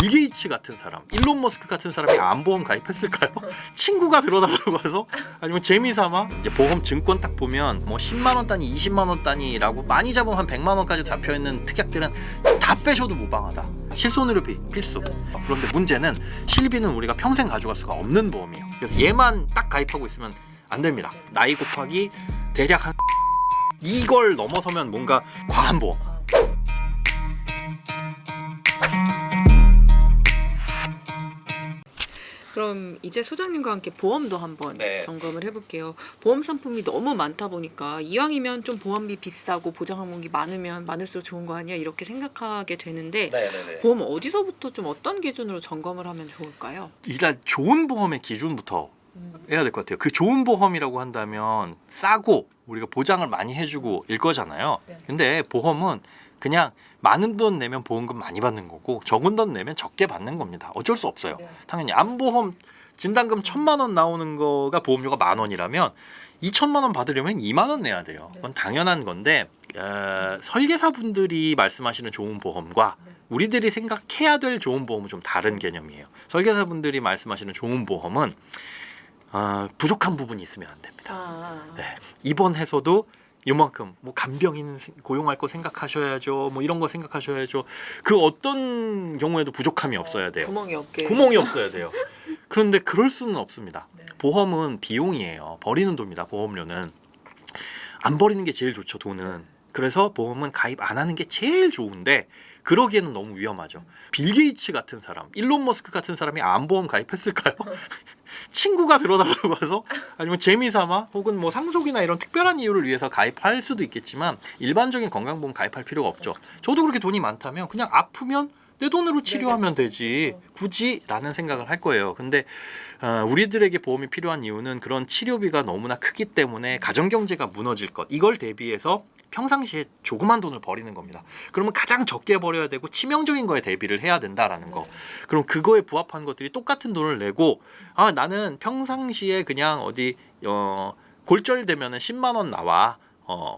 빌 게이츠 같은 사람, 일론 머스크 같은 사람이 암보험 가입했을까요? 친구가 들어달라고 해서 아니면 재미삼아 이제 보험 증권 딱 보면 뭐 10만 원 단위, 20만 원 단위라고 많이 잡으면 한 100만 원까지 잡혀 있는 특약들은 다 빼셔도 무방하다. 실손의료비 필수. 그런데 문제는 실비는 우리가 평생 가져갈 수가 없는 보험이에요. 그래서 얘만 딱 가입하고 있으면 안 됩니다. 나이 곱하기 대략 한 이걸 넘어서면 뭔가 과한 보험. 그럼 이제 소장님과 함께 보험도 한번 네. 점검을 해볼게요. 보험 상품이 너무 많다 보니까 이왕이면 좀 보험비 비싸고 보장 항목이 많으면 많을수록 좋은 거 아니야 이렇게 생각하게 되는데 네네네. 보험 어디서부터 좀 어떤 기준으로 점검을 하면 좋을까요? 일단 좋은 보험의 기준부터 해야 될 것 같아요. 그 좋은 보험이라고 한다면 싸고 우리가 보장을 많이 해주고 일 거잖아요. 네. 근데 보험은 그냥 많은 돈 내면 보험금 많이 받는 거고 적은 돈 내면 적게 받는 겁니다. 어쩔 수 없어요. 네. 당연히 암보험 진단금 1,000만 원 나오는 거가 보험료가 10,000원이라면 2,000만 원 받으려면 2만 원 내야 돼요. 그건 당연한 건데 설계사분들이 말씀하시는 좋은 보험과 우리들이 생각해야 될 좋은 보험은 좀 다른 개념이에요. 설계사분들이 말씀하시는 좋은 보험은 부족한 부분이 있으면 안 됩니다. 네. 입원해서도 요만큼 뭐 간병인 고용할 거 생각하셔야죠. 뭐 이런 거 생각하셔야죠. 그 어떤 경우에도 부족함이 없어야 돼요. 구멍이 없어야 돼요. 그런데 그럴 수는 없습니다. 네. 보험은 비용이에요. 버리는 돈입니다. 보험료는 안 버리는 게 제일 좋죠. 돈은. 그래서 보험은 가입 안 하는 게 제일 좋은데 그러기에는 너무 위험하죠. 빌 게이츠 같은 사람, 일론 머스크 같은 사람이 암보험 가입했을까요? 친구가 들어달라고 해서 아니면 재미삼아 혹은 뭐 상속이나 이런 특별한 이유를 위해서 가입할 수도 있겠지만 일반적인 건강보험 가입할 필요가 없죠. 저도 그렇게 돈이 많다면 그냥 아프면 내 돈으로 치료하면 되지 굳이 라는 생각을 할 거예요. 근데 우리들에게 보험이 필요한 이유는 그런 치료비가 너무나 크기 때문에 가정경제가 무너질 것 이걸 대비해서 평상시에 조그만 돈을 버리는 겁니다. 그러면 가장 적게 버려야 되고 치명적인 거에 대비를 해야 된다라는 거. 그럼 그거에 부합한 것들이 똑같은 돈을 내고 나는 평상시에 그냥 어디 골절되면은 10만 원 나와.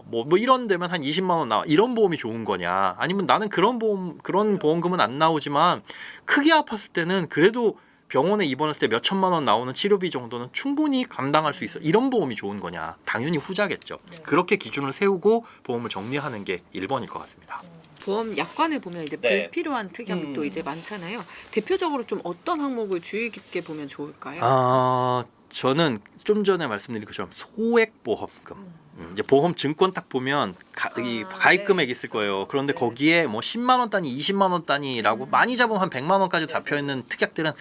뭐 이런 데면 한 20만 원 나와. 이런 보험이 좋은 거냐? 아니면 나는 그런 보험금은 안 나오지만 크게 아팠을 때는 그래도 병원에 입원했을 때 몇 천만 원 나오는 치료비 정도는 충분히 감당할 수 있어. 이런 보험이 좋은 거냐? 당연히 후자겠죠. 네. 그렇게 기준을 세우고 보험을 정리하는 게 1번일 것 같습니다. 보험 약관을 보면 이제 네. 불필요한 특약도 이제 많잖아요. 대표적으로 좀 어떤 항목을 주의 깊게 보면 좋을까요? 저는 좀 전에 말씀드린 것처럼 소액 보험금. 이제 보험 증권 딱 보면 이 가입 금액 있을 거예요. 그런데 거기에 뭐 10만 원 단위, 20만 원 단위라고 많이 잡으면 한 100만 원까지 잡혀 있는 특약들은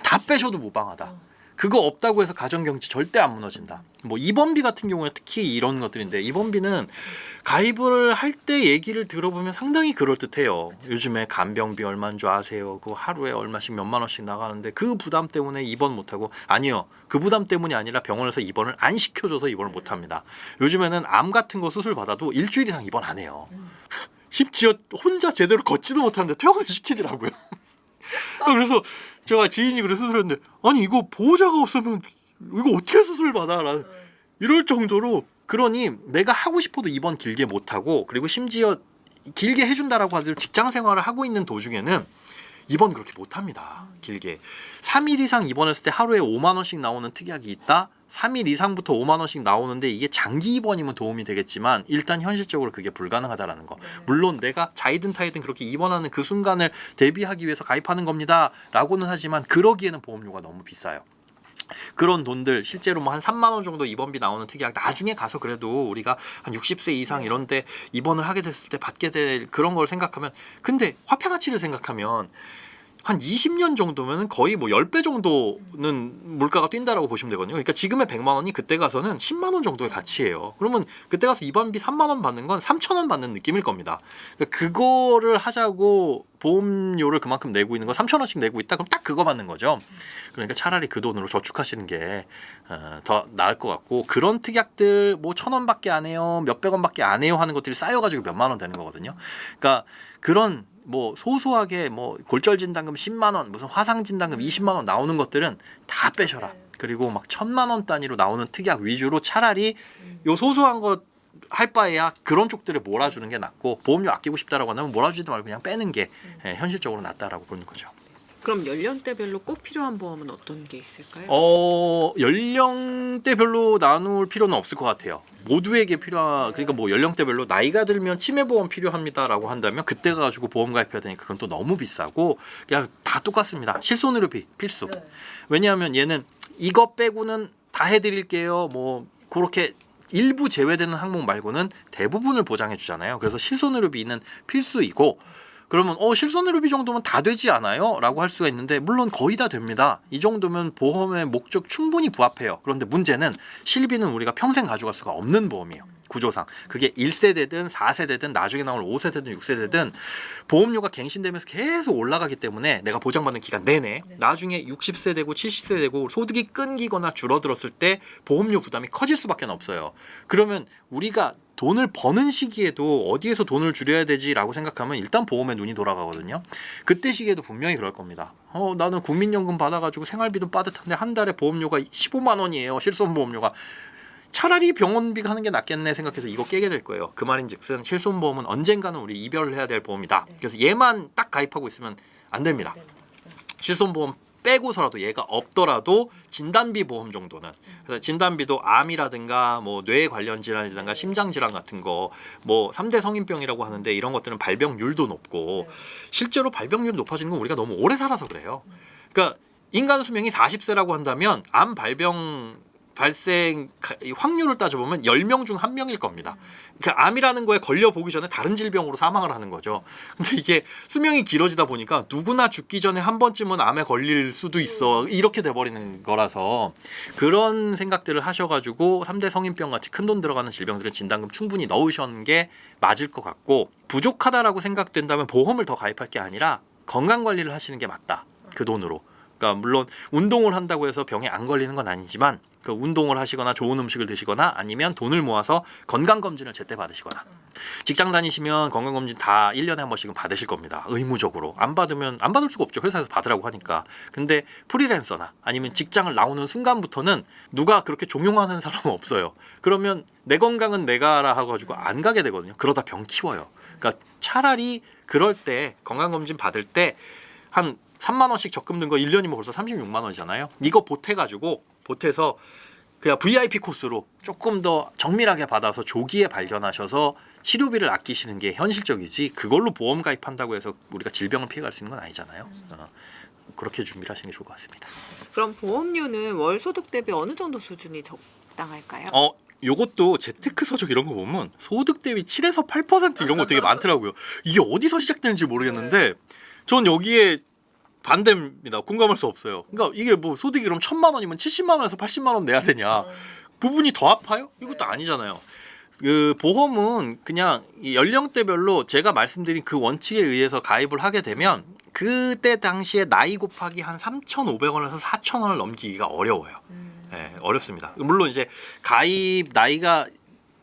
다 빼셔도 무방하다. 그거 없다고 해서 가정경제 절대 안 무너진다. 뭐 입원비 같은 경우에 특히 이런 것들인데 입원비는 가입을 할 때 얘기를 들어보면 상당히 그럴듯해요. 요즘에 간병비 얼마인 줄 아세요? 그 하루에 얼마씩 몇만 원씩 나가는데 그 부담 때문에 입원 못하고 아니요. 그 부담 때문이 아니라 병원에서 입원을 안 시켜줘서 입원을 못합니다. 요즘에는 암 같은 거 수술 받아도 일주일 이상 입원 안 해요. 심지어 혼자 제대로 걷지도 못하는데 퇴원을 시키더라고요. 그래서 제가 지인이 그래 수술했는데 아니 이거 보호자가 없으면 이거 어떻게 수술 받아? 이럴 정도로 그러니 내가 하고 싶어도 입원 길게 못하고 그리고 심지어 길게 해준다라고 하더라도 직장 생활을 하고 있는 도중에는 입원 그렇게 못합니다. 길게 3일 이상 입원했을 때 하루에 5만 원씩 나오는 특약이 있다. 3일 이상부터 5만 원씩 나오는데 이게 장기 입원이면 도움이 되겠지만 일단 현실적으로 그게 불가능하다라는 거. 물론 내가 자이든 타이든 그렇게 입원하는 그 순간을 대비하기 위해서 가입하는 겁니다 라고는 하지만 그러기에는 보험료가 너무 비싸요. 그런 돈들 실제로 뭐 한 3만 원 정도 입원비 나오는 특약 나중에 가서 그래도 우리가 한 60세 이상 이런데 입원을 하게 됐을 때 받게 될 그런 걸 생각하면 근데 화폐 가치를 생각하면 한 20년 정도면 거의 뭐 10배 정도는 물가가 뛴다라고 보시면 되거든요. 그러니까 지금의 100만 원이 그때 가서는 10만 원 정도의 가치예요. 그러면 그때 가서 입원비 3만 원 받는 건 3천 원 받는 느낌일 겁니다. 그러니까 그거를 하자고 보험료를 그만큼 내고 있는 거 3천 원씩 내고 있다. 그럼 딱 그거 받는 거죠. 그러니까 차라리 그 돈으로 저축하시는 게 더 나을 것 같고 그런 특약들 뭐 1,000원밖에 안 해요. 몇백 원밖에 안 해요 하는 것들이 쌓여가지고 몇만 원 되는 거거든요. 그러니까 그런 뭐 소소하게 뭐 골절 진단금 10만 원, 무슨 화상 진단금 20만 원 나오는 것들은 다 빼셔라. 그리고 막 1,000만 원 단위로 나오는 특약 위주로 차라리 요 소소한 것 할 바에야 그런 쪽들을 몰아주는 게 낫고 보험료 아끼고 싶다라고 하면 몰아주지도 말고 그냥 빼는 게 현실적으로 낫다라고 보는 거죠. 그럼 연령대별로 꼭 필요한 보험은 어떤 게 있을까요? 연령대별로 나눌 필요는 없을 것 같아요. 모두에게 필요한 그러니까 뭐 연령대별로 나이가 들면 치매보험 필요합니다라고 한다면 그때 가지고 보험 가입해야 되니까 그건 또 너무 비싸고 그냥 다 똑같습니다. 실손의료비 필수. 왜냐하면 얘는 이거 빼고는 다 해드릴게요. 뭐 그렇게 일부 제외되는 항목 말고는 대부분을 보장해 주잖아요. 그래서 실손의료비는 필수이고 그러면 실손의료비 정도면 다 되지 않아요? 라고 할 수가 있는데 물론 거의 다 됩니다. 이 정도면 보험의 목적 충분히 부합해요. 그런데 문제는 실비는 우리가 평생 가져갈 수가 없는 보험이에요. 구조상. 그게 1세대든 4세대든 나중에 나올 5세대든 6세대든 보험료가 갱신되면서 계속 올라가기 때문에 내가 보장받는 기간 내내 나중에 60세 되고 70세 되고 소득이 끊기거나 줄어들었을 때 보험료 부담이 커질 수밖에 없어요. 그러면 우리가 돈을 버는 시기에도 어디에서 돈을 줄여야 되지라고 생각하면 일단 보험에 눈이 돌아가거든요. 그때 시기에도 분명히 그럴 겁니다. 나는 국민연금 받아가지고 생활비도 빠듯한데 한 달에 보험료가 15만 원이에요. 실손보험료가. 차라리 병원비가 하는 게 낫겠네 생각해서 이거 깨게 될 거예요. 그 말인즉슨 실손보험은 언젠가는 우리 이별을 해야 될 보험이다. 그래서 얘만 딱 가입하고 있으면 안 됩니다. 실손보험 빼고서라도 얘가 없더라도 진단비 보험 정도는 그래서 진단비도 암이라든가 뭐 뇌 관련 질환이라든가 심장 질환 같은 거 뭐 3대 성인병이라고 하는데 이런 것들은 발병률도 높고 실제로 발병률이 높아지는 건 우리가 너무 오래 살아서 그래요. 그러니까 인간 수명이 40세라고 한다면 암 발생 확률을 따져보면 10명 중 1명일 겁니다. 그러니까 암이라는 거에 걸려보기 전에 다른 질병으로 사망을 하는 거죠. 근데 이게 수명이 길어지다 보니까 누구나 죽기 전에 한 번쯤은 암에 걸릴 수도 있어. 이렇게 돼버리는 거라서 그런 생각들을 하셔가지고 3대 성인병 같이 큰돈 들어가는 질병들은 진단금 충분히 넣으시는 게 맞을 것 같고 부족하다라고 생각된다면 보험을 더 가입할 게 아니라 건강관리를 하시는 게 맞다. 그 돈으로. 그러니까 물론 운동을 한다고 해서 병에 안 걸리는 건 아니지만 그 운동을 하시거나 좋은 음식을 드시거나 아니면 돈을 모아서 건강검진을 제때 받으시거나 직장 다니시면 건강검진 다 1년에 한 번씩은 받으실 겁니다. 의무적으로. 안 받으면 안 받을 수가 없죠. 회사에서 받으라고 하니까. 근데 프리랜서나 아니면 직장을 나오는 순간부터는 누가 그렇게 종용하는 사람은 없어요. 그러면 내 건강은 내가 알아 하고 안 가게 되거든요. 그러다 병 키워요. 그러니까 차라리 그럴 때 건강검진 받을 때 한 3만 원씩 적금 든 거 1년이면 벌써 36만 원이잖아요. 이거 보태서 그냥 VIP 코스로 조금 더 정밀하게 받아서 조기에 발견하셔서 치료비를 아끼시는 게 현실적이지 그걸로 보험 가입한다고 해서 우리가 질병을 피해갈 수 있는 건 아니잖아요. 그렇게 준비를 하시는 게 좋을 것 같습니다. 그럼 보험료는 월 소득 대비 어느 정도 수준이 적당할까요? 요것도 재테크 서적 이런 거 보면 소득 대비 7에서 8% 이런 거 되게 많더라고요. 이게 어디서 시작되는지 모르겠는데 전 여기에 반대입니다. 공감할 수 없어요. 그러니까 이게 뭐 소득이 그럼 1,000만 원이면 70만 원에서 80만 원 내야 되냐? 부분이 더 아파요? 이것도 아니잖아요. 그 보험은 그냥 이 연령대별로 제가 말씀드린 그 원칙에 의해서 가입을 하게 되면 그때 당시에 나이 곱하기 한 3,500원에서 4,000원을 넘기기가 어려워요. 네, 어렵습니다. 물론 이제 가입 나이가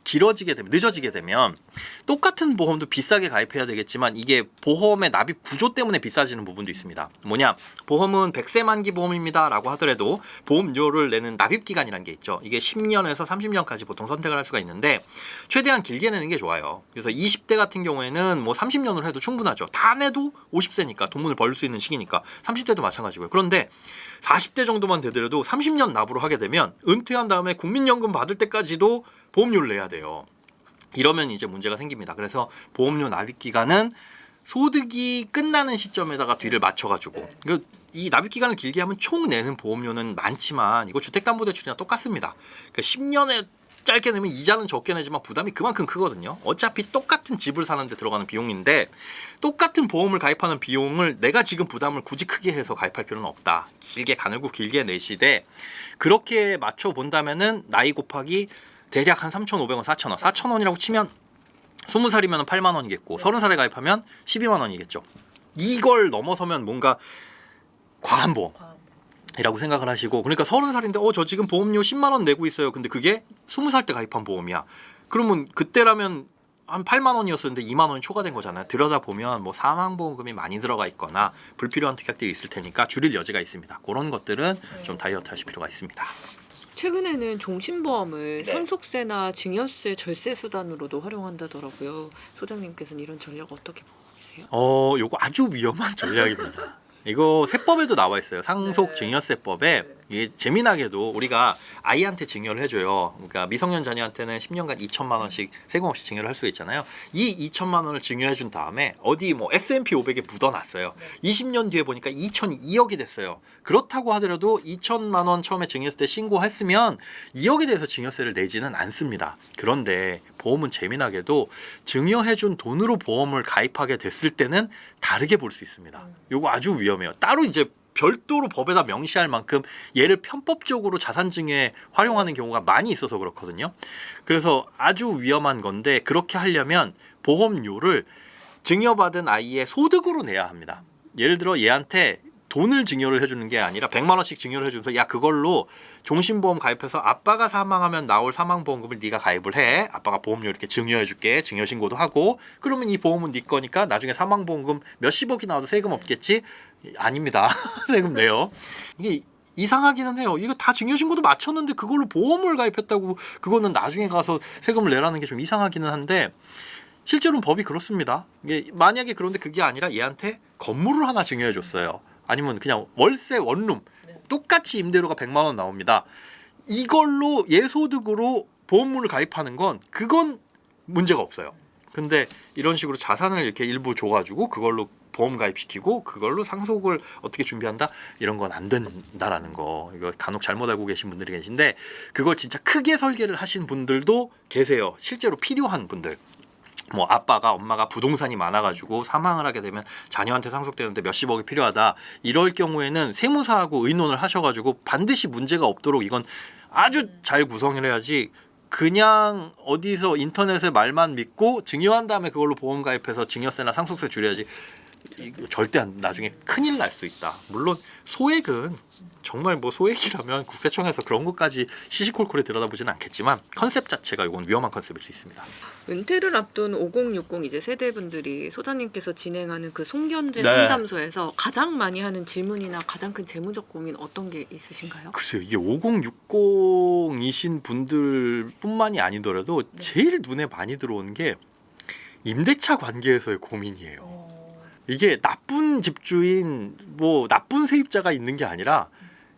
길어지게 되면 늦어지게 되면 똑같은 보험도 비싸게 가입해야 되겠지만 이게 보험의 납입 구조 때문에 비싸지는 부분도 있습니다. 뭐냐? 보험은 100세 만기 보험입니다 라고 하더라도 보험료를 내는 납입 기간이라는 게 있죠. 이게 10년에서 30년까지 보통 선택을 할 수가 있는데 최대한 길게 내는 게 좋아요. 그래서 20대 같은 경우에는 뭐 30년을 해도 충분하죠. 다 내도 50세니까 돈을 벌 수 있는 시기니까 30대도 마찬가지고요. 그런데 40대 정도만 되더라도 30년 납으로 하게 되면 은퇴한 다음에 국민연금 받을 때까지도 보험료를 내야 돼요. 이러면 이제 문제가 생깁니다. 그래서 보험료 납입 기간은 소득이 끝나는 시점에다가 뒤를 맞춰가지고 이 납입 기간을 길게 하면 총 내는 보험료는 많지만 이거 주택담보대출이랑 똑같습니다. 그러니까 10년에 짧게 내면 이자는 적게 내지만 부담이 그만큼 크거든요. 어차피 똑같은 집을 사는데 들어가는 비용인데 똑같은 보험을 가입하는 비용을 내가 지금 부담을 굳이 크게 해서 가입할 필요는 없다. 길게 가늘고 길게 내시되 그렇게 맞춰 본다면은 나이 곱하기 대략 한 3,500원, 4,000원. 4,000원이라고 치면 20살이면 8만 원이겠고 30살에 가입하면 12만 원이겠죠. 이걸 넘어서면 뭔가 과한 보험이라고 생각을 하시고 그러니까 30살인데 저 지금 보험료 10만 원 내고 있어요. 근데 그게 20살 때 가입한 보험이야. 그러면 그때라면 한 8만 원이었었는데 2만 원이 초과된 거잖아요. 들여다보면 뭐 사망보험금이 많이 들어가 있거나 불필요한 특약들이 있을 테니까 줄일 여지가 있습니다. 그런 것들은 좀 다이어트 하실 필요가 있습니다. 최근에는 종신보험을 상속세나 증여세 절세 수단으로도 활용한다더라고요. 소장님께서는 이런 전략 어떻게 보고 계세요? 요거 아주 위험한 전략입니다. 이거 세법에도 나와 있어요. 상속 네. 증여세법에 이게 재미나게도 우리가 아이한테 증여를 해줘요. 그러니까 미성년 자녀한테는 10년간 2천만 원씩 세금 없이 증여를 할 수 있잖아요. 이 2천만 원을 증여해준 다음에 어디 뭐 S&P 500에 묻어놨어요. 20년 뒤에 보니까 2,002억이 됐어요. 그렇다고 하더라도 2천만 원 처음에 증여세 때 신고했으면 2억에 대해서 증여세를 내지는 않습니다. 그런데 보험은 재미나게도 증여해준 돈으로 보험을 가입하게 됐을 때는 다르게 볼 수 있습니다. 이거 아주 위험해요. 따로 이제 별도로 법에다 명시할 만큼 얘를 편법적으로 자산증여에 활용하는 경우가 많이 있어서 그렇거든요. 그래서 아주 위험한 건데 그렇게 하려면 보험료를 증여받은 아이의 소득으로 내야 합니다. 예를 들어 얘한테 돈을 증여를 해주는 게 아니라 100만 원씩 증여를 해주면서 야 그걸로 종신보험 가입해서 아빠가 사망하면 나올 사망보험금을 네가 가입을 해. 아빠가 보험료 이렇게 증여해줄게. 증여신고도 하고 그러면 이 보험은 네 거니까 나중에 사망보험금 몇십억이 나와도 세금 없겠지? 아닙니다. 세금 내요. 이게 이상하기는 해요. 이거 다 증여신고도 마쳤는데 그걸로 보험을 가입했다고 그거는 나중에 가서 세금을 내라는 게 좀 이상하기는 한데 실제로는 법이 그렇습니다. 이게 만약에 그런데 그게 아니라 얘한테 건물을 하나 증여해줬어요. 아니면 그냥 월세 원룸 똑같이 임대료가 100만 원 나옵니다. 이걸로 예소득으로 보험료를 가입하는 건 그건 문제가 없어요. 근데 이런 식으로 자산을 이렇게 일부 줘가지고 그걸로 보험 가입시키고 그걸로 상속을 어떻게 준비한다 이런 건 안 된다라는 거. 이거 간혹 잘못 알고 계신 분들이 계신데 그걸 진짜 크게 설계를 하신 분들도 계세요. 실제로 필요한 분들. 뭐 아빠가 엄마가 부동산이 많아가지고 사망을 하게 되면 자녀한테 상속되는데 몇십억이 필요하다 이럴 경우에는 세무사하고 의논을 하셔가지고 반드시 문제가 없도록 이건 아주 잘 구성을 해야지 그냥 어디서 인터넷에 말만 믿고 증여한 다음에 그걸로 보험 가입해서 증여세나 상속세 줄여야지 이거 절대 나중에 큰일 날 수 있다. 물론 소액은 정말 뭐 소액이라면 국세청에서 그런 것까지 시시콜콜에 들여다보지는 않겠지만 컨셉 자체가 이건 위험한 컨셉일 수 있습니다. 은퇴를 앞둔 5060 이제 세대분들이 소장님께서 진행하는 그 송견제 네. 상담소에서 가장 많이 하는 질문이나 가장 큰 재무적 고민 어떤 게 있으신가요? 글쎄요, 이게 5060이신 분들뿐만이 아니더라도 제일 눈에 많이 들어오는 게 임대차 관계에서의 고민이에요. 이게 나쁜 집주인, 뭐 나쁜 세입자가 있는 게 아니라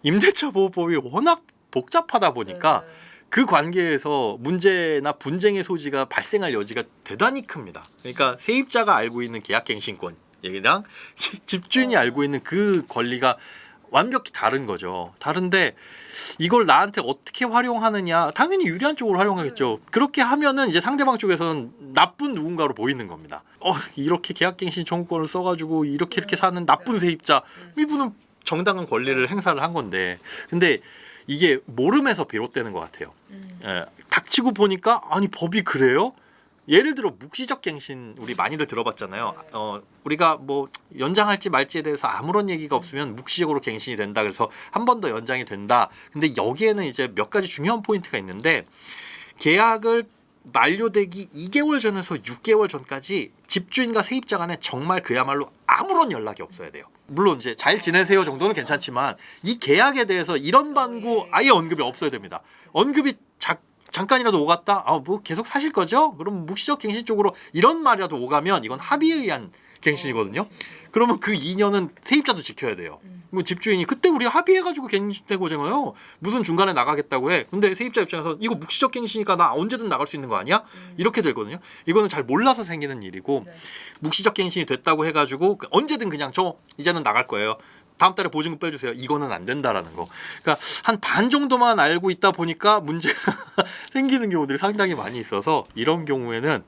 임대차 보호법이 워낙 복잡하다 보니까 그 관계에서 문제나 분쟁의 소지가 발생할 여지가 대단히 큽니다. 그러니까 세입자가 알고 있는 계약갱신권 얘기랑 집주인이 알고 있는 그 권리가 완벽히 다른 거죠. 다른데 이걸 나한테 어떻게 활용하느냐 당연히 유리한 쪽으로 활용하겠죠. 그렇게 하면은 이제 상대방 쪽에서는 나쁜 누군가로 보이는 겁니다. 이렇게 계약갱신 청구권을 써가지고 이렇게 사는 나쁜 세입자 이분은 정당한 권리를 행사를 한 건데 근데 이게 모름에서 비롯되는 것 같아요. 닥치고 보니까 아니 법이 그래요? 예를 들어 묵시적 갱신 우리 많이들 들어봤잖아요. 우리가 뭐 연장할지 말지에 대해서 아무런 얘기가 없으면 묵시적으로 갱신이 된다. 그래서 한 번 더 연장이 된다. 근데 여기에는 이제 몇 가지 중요한 포인트가 있는데 계약을 만료되기 2개월 전에서 6개월 전까지 집주인과 세입자 간에 정말 그야말로 아무런 연락이 없어야 돼요. 물론 이제 잘 지내세요 정도는 괜찮지만 이 계약에 대해서 이런 반구 아예 언급이 없어야 됩니다. 언급이 잠깐이라도 오갔다? 뭐 계속 사실 거죠? 그럼 묵시적 갱신 쪽으로 이런 말이라도 오가면 이건 합의에 의한 갱신이거든요. 그러면 그 2년은 세입자도 지켜야 돼요. 뭐 집주인이 그때 우리 합의해가지고 갱신되고잖아요. 무슨 중간에 나가겠다고 해. 근데 세입자 입장에서 이거 묵시적 갱신이니까 나 언제든 나갈 수 있는 거 아니야? 이렇게 되거든요. 이거는 잘 몰라서 생기는 일이고 묵시적 갱신이 됐다고 해가지고 언제든 그냥 저 이제는 나갈 거예요. 다음 달에 보증금 빼주세요. 이거는 안 된다라는 거. 그러니까 한 반 정도만 알고 있다 보니까 문제가 생기는 경우들이 상당히 많이 있어서 이런 경우에는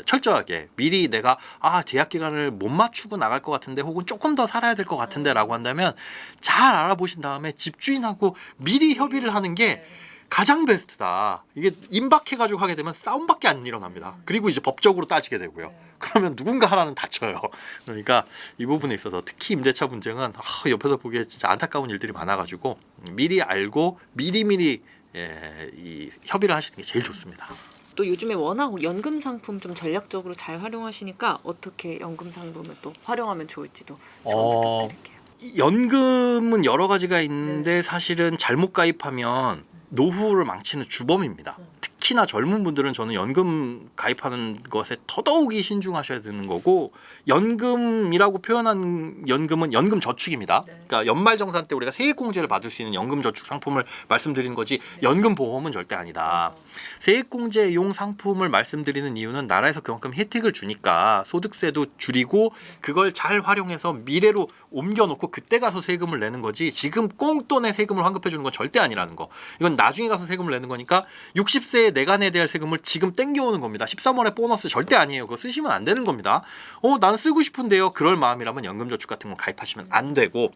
철저하게 미리 내가 계약 기간을 못 맞추고 나갈 것 같은데 혹은 조금 더 살아야 될 것 같은데라고 한다면 잘 알아보신 다음에 집주인하고 미리 협의를 하는 게 가장 베스트다. 이게 임박해가지고 하게 되면 싸움밖에 안 일어납니다. 그리고 이제 법적으로 따지게 되고요. 그러면 누군가 하나는 다쳐요. 그러니까 이 부분에 있어서 특히 임대차 분쟁은 옆에서 보기에 진짜 안타까운 일들이 많아가지고 미리 알고 미리미리 이 협의를 하시는 게 제일 좋습니다. 또 요즘에 워낙 연금 상품 좀 전략적으로 잘 활용하시니까 어떻게 연금 상품을 또 활용하면 좋을지도 좀 부탁드릴게요. 연금은 여러 가지가 있는데 사실은 잘못 가입하면 노후를 망치는 주범입니다. 특히 특히나 젊은 분들은 저는 연금 가입하는 것에 더더욱이 신중하셔야 되는 거고, 연금이라고 표현한 연금은 연금 저축입니다. 네. 그러니까 연말정산 때 우리가 세액공제를 받을 수 있는 연금 저축 상품을 말씀드리는 거지 연금 보험은 절대 아니다. 세액공제용 상품을 말씀드리는 이유는 나라에서 그만큼 혜택을 주니까 소득세도 줄이고 그걸 잘 활용해서 미래로 옮겨놓고 그때 가서 세금을 내는 거지, 지금 꽁돈에 세금을 환급해 주는 건 절대 아니라는 거. 이건 나중에 가서 세금을 내는 거니까 60세에 내가 내야 될 세금을 지금 땡겨오는 겁니다. 13월에 보너스 절대 아니에요. 그거 쓰시면 안 되는 겁니다. 나는 쓰고 싶은데요. 그럴 마음이라면 연금저축 같은 건 가입하시면 안 되고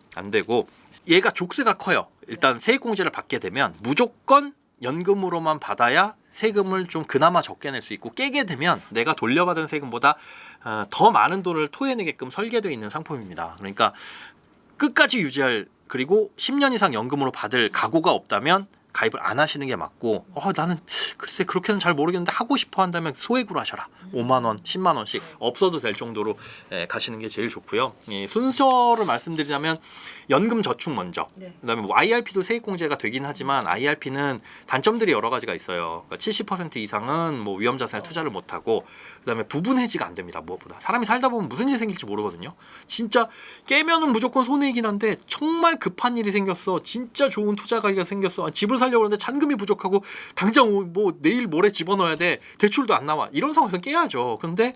얘가 족쇄가 커요. 일단 세액공제를 받게 되면 무조건 연금으로만 받아야 세금을 좀 그나마 적게 낼 수 있고, 깨게 되면 내가 돌려받은 세금보다 더 많은 돈을 토해내게끔 설계되어 있는 상품입니다. 그러니까 끝까지 유지할, 그리고 10년 이상 연금으로 받을 각오가 없다면 가입을 안 하시는 게 맞고, 나는 글쎄 그렇게는 잘 모르겠는데 하고 싶어 한다면 소액으로 하셔라. 5만 원, 10만 원씩 없어도 될 정도로 가시는 게 제일 좋고요. 순서를 말씀드리자면 연금 저축 먼저, 네. 그다음에 뭐 IRP도 세액공제가 되긴 하지만 IRP는 단점들이 여러 가지가 있어요. 그러니까 70% 이상은 뭐 위험 자산에 투자를 못 하고, 그다음에 부분 해지가 안 됩니다. 무엇보다 사람이 살다 보면 무슨 일이 생길지 모르거든요. 진짜 깨면은 무조건 손해이긴 한데 정말 급한 일이 생겼어, 진짜 좋은 투자 가기가 생겼어, 집을 살려고 하는데 잔금이 부족하고 당장 뭐 내일 모레 집어넣어야 돼, 대출도 안 나와, 이런 상황에서 깨야죠. 그런데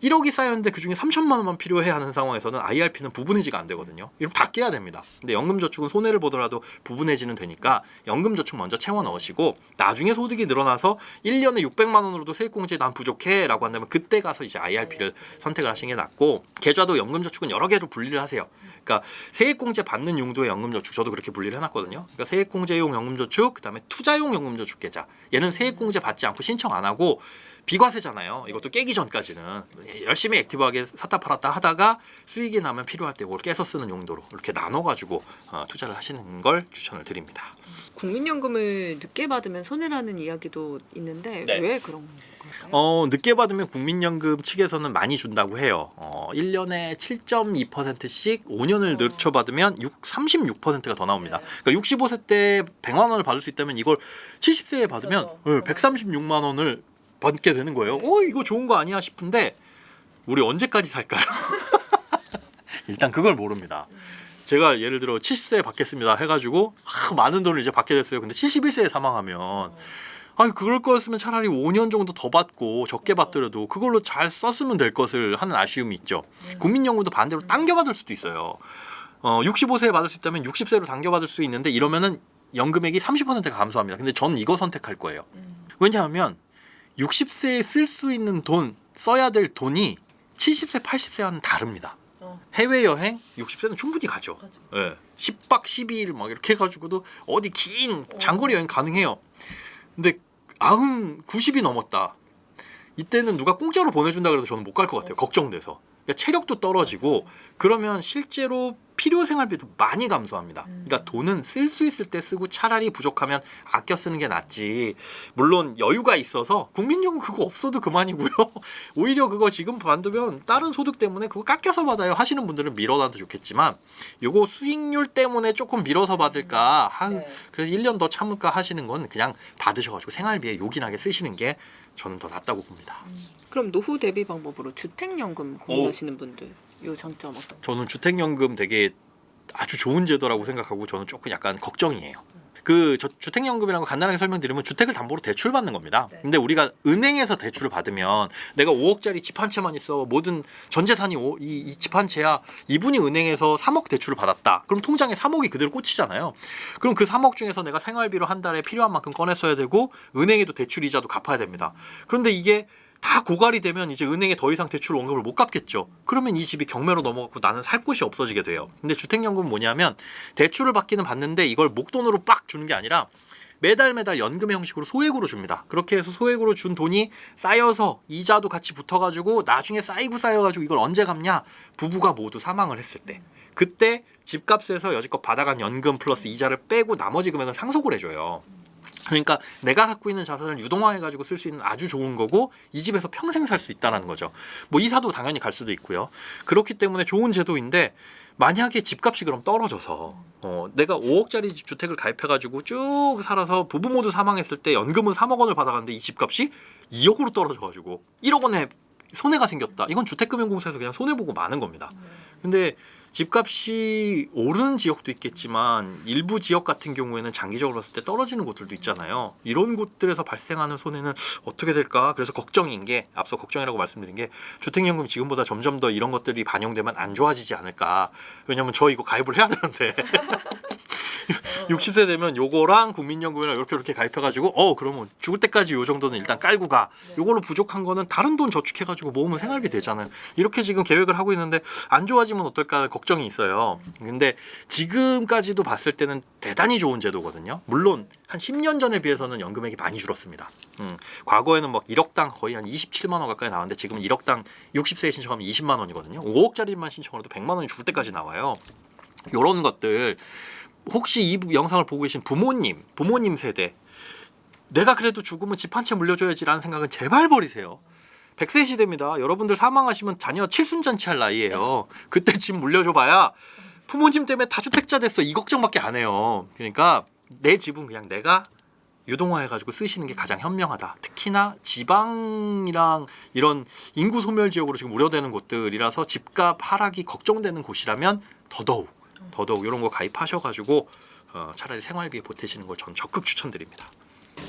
1억이 쌓였는데 그중에 3천만 원만 필요해 하는 상황에서는 IRP는 부분 해지가 안 되거든요. 이럼 다 깨야 됩니다. 근데 연금저축은 손해를 보더라도 부분 해지는 되니까 연금저축 먼저 채워 넣으시고, 나중에 소득이 늘어나서 1년에 600만 원으로도 세액공제 난 부족해 라고 한다면 그때 가서 이제 IRP를 선택을 하시는 게 낫고, 계좌도 연금저축은 여러 개로 분리를 하세요. 그러니까 세액공제 받는 용도의 연금저축, 저도 그렇게 분리를 해놨거든요. 그러니까 세액공제용 연금저축, 그다음에 투자용 연금저축 계좌. 얘는 세액공제 받지 않고 신청 안 하고 비과세잖아요. 이것도 깨기 전까지는 열심히 액티브하게 샀다 팔았다 하다가 수익이 나면 필요할 때 그걸 깨서 쓰는 용도로 이렇게 나눠가지고 투자를 하시는 걸 추천을 드립니다. 국민연금을 늦게 받으면 손해라는 이야기도 있는데 네. 왜 그런 걸까요? 늦게 받으면 국민연금 측에서는 많이 준다고 해요. 1년에 7.2%씩 5년을 늦춰 받으면 36%가 더 나옵니다. 네. 그러니까 65세 때 100만 원을 받을 수 있다면 이걸 70세에 받으면 그렇죠. 136만 원을 받게 되는 거예요. 이거 좋은 거 아니야 싶은데 우리 언제까지 살까요? 일단 그걸 모릅니다. 제가 예를 들어 70세에 받겠습니다 해가지고 많은 돈을 이제 받게 됐어요. 근데 71세에 사망하면 그럴 거였으면 차라리 5년 정도 더 받고 적게 받더라도 그걸로 잘 썼으면 될 것을 하는 아쉬움이 있죠. 국민연금도 반대로 당겨받을 수도 있어요. 65세에 받을 수 있다면 60세로 당겨받을 수 있는데, 이러면은 연금액이 30%가 감소합니다. 근데 저는 이거 선택할 거예요. 왜냐하면 60세에 쓸 수 있는 돈, 써야 될 돈이 70세, 80세와는 다릅니다. 해외여행 60세는 충분히 가죠. 예. 10박 12일 막 이렇게 해가지고도 어디 긴 장거리 여행 가능해요. 근데 90이 넘었다. 이때는 누가 공짜로 보내준다 그래도 저는 못 갈 것 같아요. 걱정돼서. 그러니까 체력도 떨어지고 그러면 실제로 필요 생활비도 많이 감소합니다. 그러니까 돈은 쓸 수 있을 때 쓰고 차라리 부족하면 아껴 쓰는 게 낫지. 물론 여유가 있어서 국민연금 그거 없어도 그만이고요. 오히려 그거 지금 받으면 다른 소득 때문에 그거 깎여서 받아요 하시는 분들은 미뤄놔도 좋겠지만, 요거 수익률 때문에 조금 미뤄서 받을까, 그래서 1년 더 참을까 하시는 건 그냥 받으셔가지고 생활비에 요긴하게 쓰시는 게 저는 더 낫다고 봅니다. 그럼 노후 대비 방법으로 주택연금 고민하시는 분들 요 장점 어떤? 저는 주택연금 되게 아주 좋은 제도라고 생각하고, 저는 조금 약간 걱정이에요. 그 주택연금이라고 간단하게 설명드리면 주택을 담보로 대출 받는 겁니다. 네. 근데 우리가 은행에서 대출을 받으면 내가 5억짜리 집 한 채만 있어, 모든 전 재산이 이 집 한 채야. 이분이 은행에서 3억 대출을 받았다. 그럼 통장에 3억이 그대로 꽂히잖아요. 그럼 그 3억 중에서 내가 생활비로 한 달에 필요한 만큼 꺼내 써야 되고 은행에도 대출 이자도 갚아야 됩니다. 그런데 이게 다 고갈이 되면 이제 은행에 더 이상 대출 원금을 못 갚겠죠. 그러면 이 집이 경매로 넘어가고 나는 살 곳이 없어지게 돼요. 근데 주택연금은 뭐냐면 대출을 받기는 받는데 이걸 목돈으로 빡 주는 게 아니라 매달 연금의 형식으로 소액으로 줍니다. 그렇게 해서 소액으로 준 돈이 쌓여서 이자도 같이 붙어가지고 나중에 쌓여가지고 이걸 언제 갚냐? 부부가 모두 사망을 했을 때. 그때 집값에서 여지껏 받아간 연금 플러스 이자를 빼고 나머지 금액은 상속을 해줘요. 그러니까 내가 갖고 있는 자산을 유동화해가지고 쓸 수 있는 아주 좋은 거고 이 집에서 평생 살 수 있다는 거죠. 뭐 이사도 당연히 갈 수도 있고요. 그렇기 때문에 좋은 제도인데 만약에 집값이 그럼 떨어져서 내가 5억짜리 주택을 가입해가지고 쭉 살아서 부부 모두 사망했을 때 연금은 3억 원을 받아갔는데 이 집값이 2억으로 떨어져가지고 1억 원에 손해가 생겼다. 이건 주택금융공사에서 그냥 손해보고 마는 겁니다. 근데 집값이 오르는 지역도 있겠지만 일부 지역 같은 경우에는 장기적으로 봤을 때 떨어지는 곳들도 있잖아요. 이런 곳들에서 발생하는 손해는 어떻게 될까? 그래서 걱정인 게 앞서 걱정이라고 말씀드린 게 주택연금이 지금보다 점점 더 이런 것들이 반영되면 안 좋아지지 않을까? 왜냐면 저 이거 가입을 해야 되는데 60세 되면 요거랑 국민연금이랑 이렇게 가입해가지고 그러면 죽을 때까지 요 정도는 일단 깔고 가. 요걸로 부족한 거는 다른 돈 저축해가지고 모으면 생활비 되잖아요. 이렇게 지금 계획을 하고 있는데 안 좋아지면 어떨까 걱정이 있어요. 근데 지금까지도 봤을 때는 대단히 좋은 제도거든요. 물론 한 10년 전에 비해서는 연금액이 많이 줄었습니다. 과거에는 막 1억당 거의 한 27만 원 가까이 나왔는데 지금은 1억당 60세에 신청하면 20만 원이거든요. 5억짜리만 신청해도 100만 원이 죽을 때까지 나와요. 요런 것들 혹시 이 영상을 보고 계신 부모님 세대 내가 그래도 죽으면 집 한 채 물려줘야지라는 생각은 제발 버리세요. 100세 시대입니다. 여러분들 사망하시면 자녀 칠순잔치 할 나이예요. 그때 집 물려줘봐야 부모님 때문에 다주택자 됐어 이 걱정밖에 안 해요. 그러니까 내 집은 그냥 내가 유동화해가지고 쓰시는 게 가장 현명하다. 특히나 지방이랑 이런 인구 소멸 지역으로 지금 우려되는 곳들이라서 집값 하락이 걱정되는 곳이라면 더더욱 이런 거 가입하셔가지고 차라리 생활비에 보태시는 걸 전 적극 추천드립니다.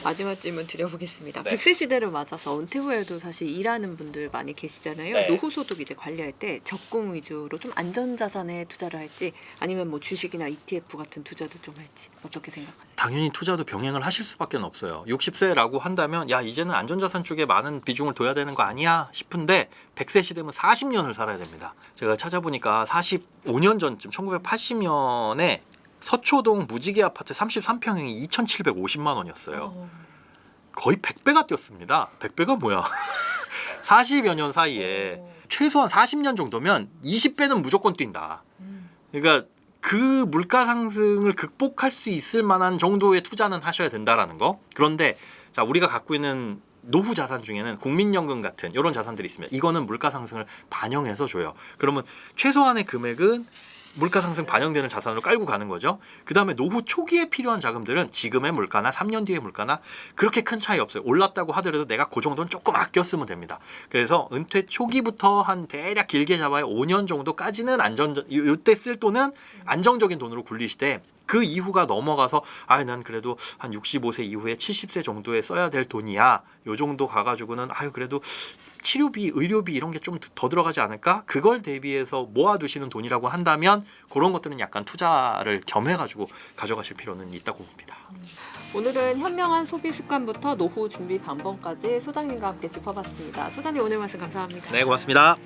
마지막 질문 드려보겠습니다. 네. 100세 시대를 맞아서 은퇴 후에도 사실 일하는 분들 많이 계시잖아요. 네. 노후 소득 이제 관리할 때 적금 위주로 좀 안전 자산에 투자를 할지 아니면 뭐 주식이나 ETF 같은 투자도 좀 할지 어떻게 생각하세요? 당연히 투자도 병행을 하실 수밖에 없어요. 60세라고 한다면 야 이제는 안전자산 쪽에 많은 비중을 둬야 되는 거 아니야 싶은데 100세 시대면 40년을 살아야 됩니다. 제가 찾아보니까 45년 전쯤 1980년에 서초동 무지개 아파트 33평형이 2,750만 원이었어요. 거의 100배가 뛰었습니다. 100배가 뭐야? 40여 년 사이에 최소한 40년 정도면 20배는 무조건 뛴다. 그러니까 그 물가 상승을 극복할 수 있을 만한 정도의 투자는 하셔야 된다라는 거. 그런데 자 우리가 갖고 있는 노후 자산 중에는 국민연금 같은 이런 자산들이 있으면 이거는 물가 상승을 반영해서 줘요. 그러면 최소한의 금액은 물가 상승 반영되는 자산으로 깔고 가는 거죠. 그 다음에 노후 초기에 필요한 자금들은 지금의 물가나 3년 뒤의 물가나 그렇게 큰 차이 없어요. 올랐다고 하더라도 내가 그 정도는 조금 아껴 쓰면 됩니다. 그래서 은퇴 초기부터 한 대략 길게 잡아야 5년 정도까지는 이때 쓸 돈은 안정적인 돈으로 굴리시되 그 이후가 넘어가서 난 그래도 한 65세 이후에 70세 정도에 써야 될 돈이야. 요 정도 가가지고는 그래도 치료비, 의료비 이런 게 좀 더 들어가지 않을까? 그걸 대비해서 모아두시는 돈이라고 한다면 그런 것들은 약간 투자를 겸해가지고 가져가실 필요는 있다고 봅니다. 오늘은 현명한 소비 습관부터 노후 준비 방법까지 소장님과 함께 짚어봤습니다. 소장님 오늘 말씀 감사합니다. 네, 고맙습니다.